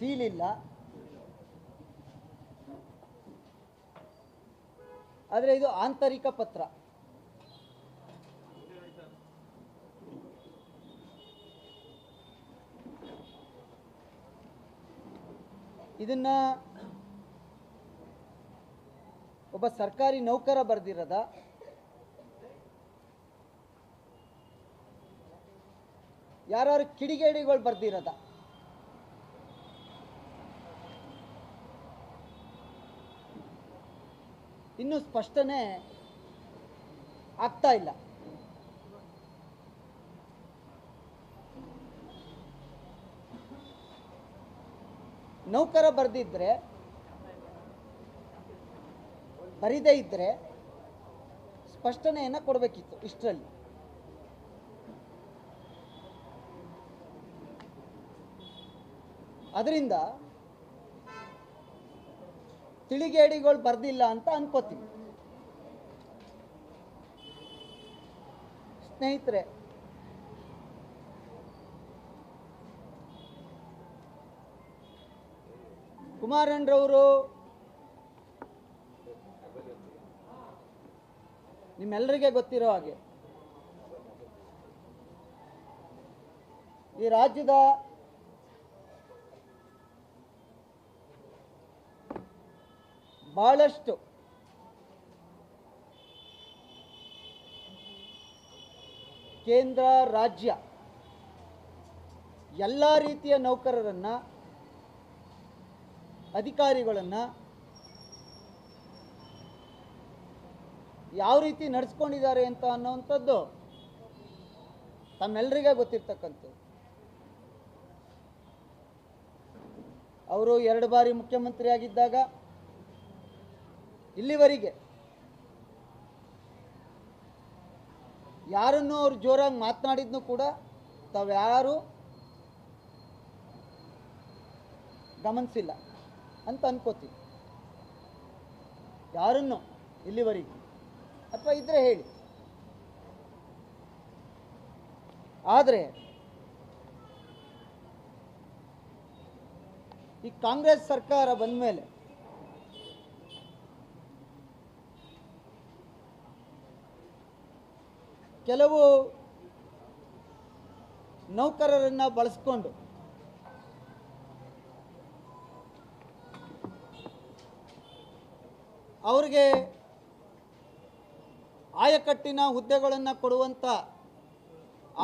Seal ಇಲ್ಲ. ಆದರೆ ಇದು ಆಂತರಿಕ ಪತ್ರ. ಇದನ್ನ ಒಬ್ಬ ಸರ್ಕಾರಿ ನೌಕರ ಬರೆದಿರದ, ಯಾರು ಕಿಡಿಗೇಡಿಗಳು ಬರ್ದಿರದ, ಇನ್ನೂ ಸ್ಪಷ್ಟನೆ ಆಗ್ತಾ ಇಲ್ಲ. ನೌಕರ ಬರೆದಿದ್ರೆ, ಬರಿದೇ ಇದ್ದರೆ ಸ್ಪಷ್ಟನೆಯನ್ನು ಕೊಡಬೇಕಿತ್ತು ಇಷ್ಟರಲ್ಲಿ. ಅದರಿಂದ ತಿಳಿಗೇಡಿಗಳು ಬರ್ದಿಲ್ಲ ಅಂತ ಅನ್ಕೋತೀವಿ. ಸ್ನೇಹಿತರೆ, ಕುಮಾರಣ್ಣರವರು ನಿಮ್ಮೆಲ್ಲರಿಗೆ ಗೊತ್ತಿರೋ ಹಾಗೆ ಈ ರಾಜ್ಯದ ಬಹಳಷ್ಟು ಕೇಂದ್ರ ರಾಜ್ಯ ಎಲ್ಲ ರೀತಿಯ ನೌಕರರನ್ನು, ಅಧಿಕಾರಿಗಳನ್ನು ಯಾವ ರೀತಿ ನಡೆಸ್ಕೊಂಡಿದ್ದಾರೆ ಅಂತ ಅನ್ನೋವಂಥದ್ದು ತಮ್ಮೆಲ್ಲರಿಗೆ ಗೊತ್ತಿರ್ತಕ್ಕಂಥದ್ದು. ಅವರು 2 ಬಾರಿ ಮುಖ್ಯಮಂತ್ರಿ ಆಗಿದ್ದಾಗ ಇಲ್ಲಿವರೆಗೆ ಯಾರನ್ನೂ ಅವ್ರು ಜೋರಾಗಿ ಮಾತನಾಡಿದ್ನೂ ಕೂಡ ತಾವ್ಯಾರೂ ಗಮನಿಸಿಲ್ಲ ಅಂತ ಅನ್ಕೋತೀವಿ. ಯಾರನ್ನು ಇಲ್ಲಿವರೆಗೆ, ಅಥವಾ ಇದ್ರೆ ಹೇಳಿ. ಆದರೆ ಈ ಕಾಂಗ್ರೆಸ್ ಸರ್ಕಾರ ಬಂದ ಮೇಲೆ ಕೆಲವು ನೌಕರರನ್ನು ಬಳಸಿಕೊಂಡು ಅವರಿಗೆ ಆಯಕಟ್ಟಿನ ಹುದ್ದೆಗಳನ್ನು ಕೊಡುವಂಥ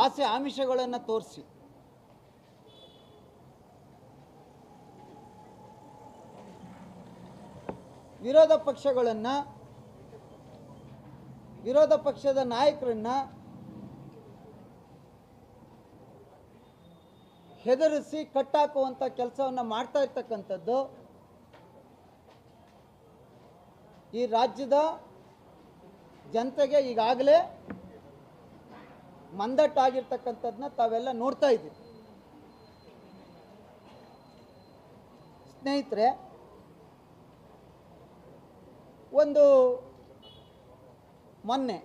ಆಸೆ ಆಮಿಷಗಳನ್ನು ತೋರಿಸಿ ವಿರೋಧ ಪಕ್ಷಗಳನ್ನು, ವಿರೋಧ ಪಕ್ಷದ ನಾಯಕರನ್ನು ಹೆದರಿಸಿ ಕಟ್ಟಾಕುವಂಥ ಕೆಲಸವನ್ನು ಮಾಡ್ತಾ ಇರ್ತಕ್ಕಂಥದ್ದು ಈ ರಾಜ್ಯದ ಜನತೆಗೆ ಈಗಾಗಲೇ ಮಂದಟ್ಟಾಗಿರ್ತಕ್ಕಂಥದ್ದನ್ನ ತಾವೆಲ್ಲ ನೋಡ್ತಾ ಇದ್ದೀವಿ. ಸ್ನೇಹಿತರೆ, ಒಂದು ಮೊನ್ನೆ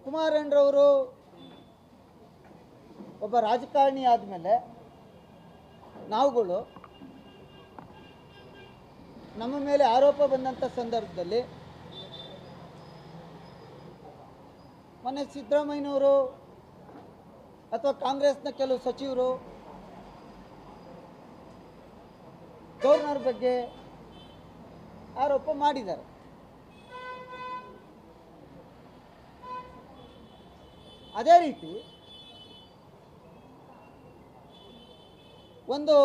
ಕುಮಾರಣ್ಣರವರು ಒಬ್ಬ ರಾಜಕಾರಣಿ ಆದಮೇಲೆ ನಾವುಗಳು ನಮ್ಮ ಮೇಲೆ ಆರೋಪ ಬಂದಂಥ ಸಂದರ್ಭದಲ್ಲಿ ಮೊನ್ನೆ ಸಿದ್ದರಾಮಯ್ಯನವರು ಅಥವಾ ಕಾಂಗ್ರೆಸ್ನ ಕೆಲವು ಸಚಿವರು ಗವರ್ನರ್ ಬಗ್ಗೆ ಆರೋಪ ಮಾಡಿದ್ದಾರೆ. ಅದೇ ರೀತಿ ಒಂದು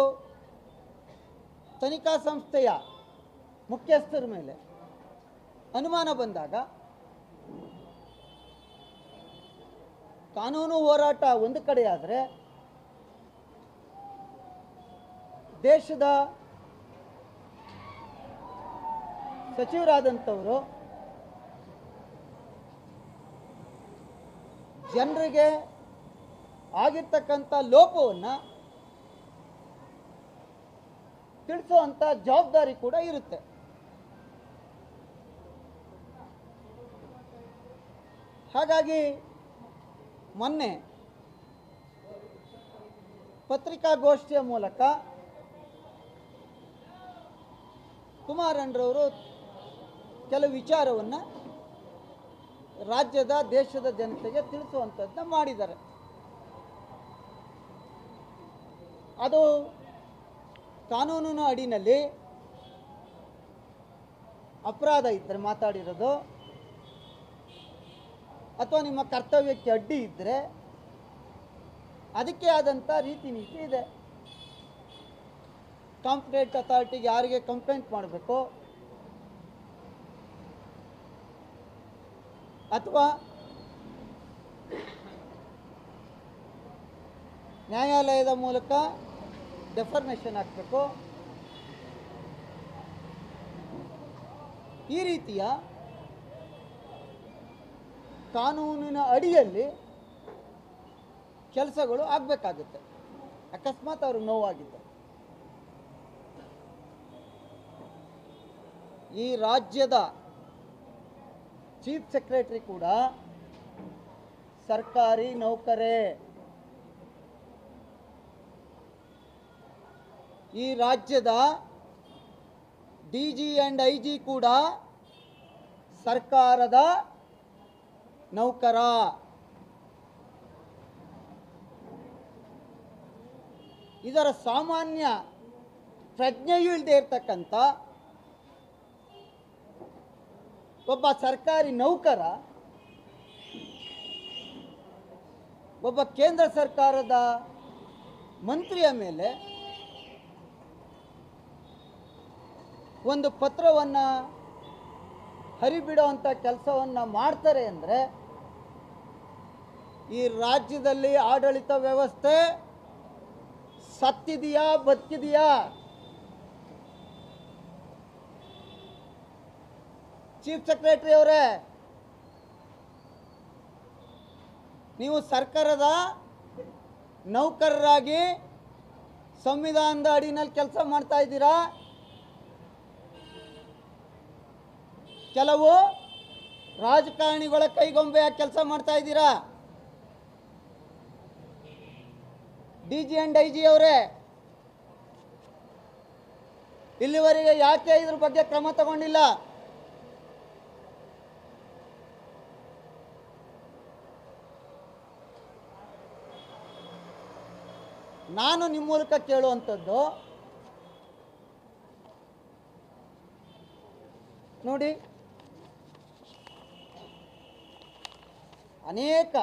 ತನಿಖಾ ಸಂಸ್ಥೆಯ ಮುಖ್ಯಸ್ಥರ ಮೇಲೆ ಅನುಮಾನ ಬಂದಾಗ ಕಾನೂನು ಹೋರಾಟ ಒಂದು ಕಡೆಯಾದರೆ ದೇಶದ ಸಚಿವರಾದಂಥವರು ಜನರಿಗೆ ಆಗಿರ್ತಕ್ಕಂಥ ಲೋಪವನ್ನು ತಿಳಿಸುವಂಥ ಜವಾಬ್ದಾರಿ ಕೂಡ ಇರುತ್ತೆ. ಹಾಗಾಗಿ ಮೊನ್ನೆ ಪತ್ರಿಕಾಗೋಷ್ಠಿಯ ಮೂಲಕ ಕುಮಾರಣ್ಣರವರು ಕೆಲವು ವಿಚಾರವನ್ನು ರಾಜ್ಯದ ದೇಶದ ಜನತೆಗೆ ತಿಳಿಸುವಂಥದ್ದನ್ನ ಮಾಡಿದ್ದಾರೆ. ಅದು ಕಾನೂನಿನ ಅಡಿನಲ್ಲಿ ಅಪರಾಧ ಇದ್ದರೆ ಮಾತಾಡಿರೋದು ಅಥವಾ ನಿಮ್ಮ ಕರ್ತವ್ಯಕ್ಕೆ ಅಡ್ಡಿ ಇದ್ದರೆ ಅದಕ್ಕೆ ಆದಂಥ ರೀತಿ ನೀತಿ ಇದೆ. ಕಾಂಪಿಟೆಂಟ್ ಅಥಾರಿಟಿಗೆ ಯಾರಿಗೆ ಕಂಪ್ಲೇಂಟ್ ಮಾಡಬೇಕು ಅಥವಾ ನ್ಯಾಯಾಲಯದ ಮೂಲಕ ಡೆಫರ್ಮೇಷನ್ ಹಾಕಬೇಕು, ಈ ರೀತಿಯ ಕಾನೂನಿನ ಅಡಿಯಲ್ಲಿ ಕೆಲಸಗಳು ಆಗಬೇಕಾಗುತ್ತೆ. ಅಕಸ್ಮಾತ್ ಅವ್ರಿಗೆ ನೋವಾಗಿದ್ದ ಈ ರಾಜ್ಯದ ಚೀಫ್ ಸೆಕ್ರೆಟರಿ ಕೂಡ ಸರ್ಕಾರಿ ನೌಕರೇ. ಈ ರಾಜ್ಯದ DG and IG ಕೂಡ ಸರ್ಕಾರದ ನೌಕರ. ಇದರ ಸಾಮಾನ್ಯ ಪ್ರಜ್ಞೆಯೂ ಇಲ್ಲದೆ ಇರತಕ್ಕಂಥ ಒಬ್ಬ ಸರ್ಕಾರಿ ನೌಕರ ಒಬ್ಬ ಕೇಂದ್ರ ಸರ್ಕಾರದ ಮಂತ್ರಿಯ ಮೇಲೆ ಒಂದು ಪತ್ರವನ್ನು ಹರಿಬಿಡುವಂಥ ಕೆಲಸವನ್ನು ಮಾಡ್ತಾರೆ ಅಂದರೆ ಈ ರಾಜ್ಯದಲ್ಲಿ ಆಡಳಿತ ವ್ಯವಸ್ಥೆ ಸತ್ತಿದೆಯಾ ಬದುಕಿದೆಯಾ? ಚೀಫ್ ಸೆಕ್ರೆಟರಿ ಅವರೇ, ನೀವು ಸರ್ಕಾರದ ನೌಕರರಾಗಿ ಸಂವಿಧಾನದ ಅಡಿನಲ್ಲಿ ಕೆಲಸ ಮಾಡ್ತಾ ಇದ್ದೀರಾ. ಕೆಲವು ರಾಜಕಾರಣಿಗಳ ಕೈಗೊಂಬೆಯಾಗಿ ಕೆಲಸ ಮಾಡ್ತಾ ಇದ್ದೀರಾ. DG and IG ಅವರೇ, ಇಲ್ಲಿವರೆಗೆ ಯಾಕೆ ಇದ್ರ ಬಗ್ಗೆ ಕ್ರಮ ತಗೊಂಡಿಲ್ಲ? ನಾನು ನಿಮ್ಮ ಮೂಲಕ ಕೇಳುವಂಥದ್ದು, ನೋಡಿ, ಅನೇಕ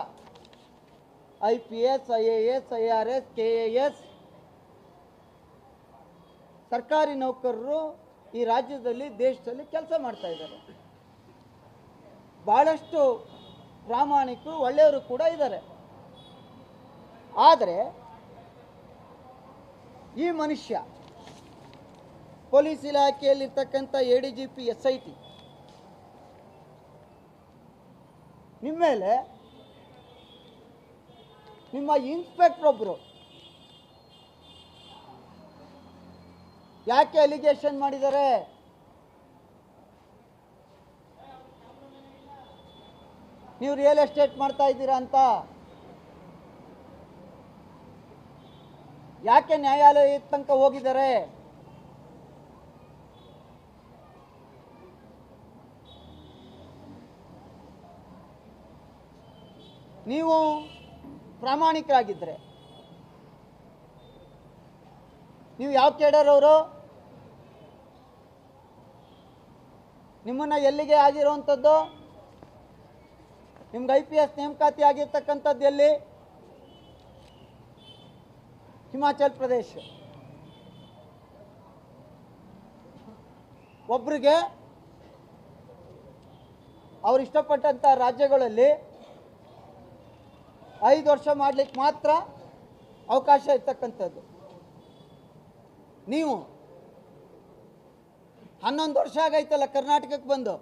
IPS, IAS, IRS, KAS ಸರ್ಕಾರಿ ನೌಕರರು ಈ ರಾಜ್ಯದಲ್ಲಿ ದೇಶದಲ್ಲಿ ಕೆಲಸ ಮಾಡ್ತಾ ಇದ್ದಾರೆ. ಭಾಳಷ್ಟು ಪ್ರಾಮಾಣಿಕರು ಒಳ್ಳೆಯವರು ಕೂಡ ಇದ್ದಾರೆ. ಆದರೆ ಈ ಮನುಷ್ಯ ಪೊಲೀಸ್ ಇಲಾಖೆಯಲ್ಲಿರ್ತಕ್ಕಂಥ ADGP SIT ನಿಮ್ಮ ಮೇಲೆ ನಿಮ್ಮ ಇನ್ಸ್ಪೆಕ್ಟರ್ ಒಬ್ಬರು ಯಾಕೆ ಅಲಿಗೇಷನ್ ಮಾಡಿದ್ದಾರೆ? ನೀವು ರಿಯಲ್ ಎಸ್ಟೇಟ್ ಮಾಡ್ತಾ ಇದ್ದೀರಾ ಅಂತ. ಯಾಕೆ ನ್ಯಾಯಾಲಯ ತನಕ ಹೋಗಿದ್ದಾರೆ? ನೀವು ಪ್ರಾಮಾಣಿಕರಾಗಿದ್ದರೆ ನೀವು ಯಾವ ಕೇಡರ್ ಅವರು? ನಿಮ್ಮನ್ನು ಎಲ್ಲಿಗೆ ಆಗಿರುವಂಥದ್ದು? ನಿಮ್ಗೆ IPS ನೇಮಕಾತಿ ಆಗಿರ್ತಕ್ಕಂಥದ್ದು ಎಲ್ಲಿ? ಹಿಮಾಚಲ್ ಪ್ರದೇಶ. ಒಬ್ಬರಿಗೆ ಅವ್ರು ಇಷ್ಟಪಟ್ಟಂಥ ರಾಜ್ಯಗಳಲ್ಲಿ 5 ವರ್ಷ ಮಾಡಲಿಕ್ಕೆ ಮಾತ್ರ ಅವಕಾಶ ಇರ್ತಕ್ಕಂಥದ್ದು. ನೀವು 11 ವರ್ಷ ಆಗೈತಲ್ಲ ಕರ್ನಾಟಕಕ್ಕೆ ಬಂದು.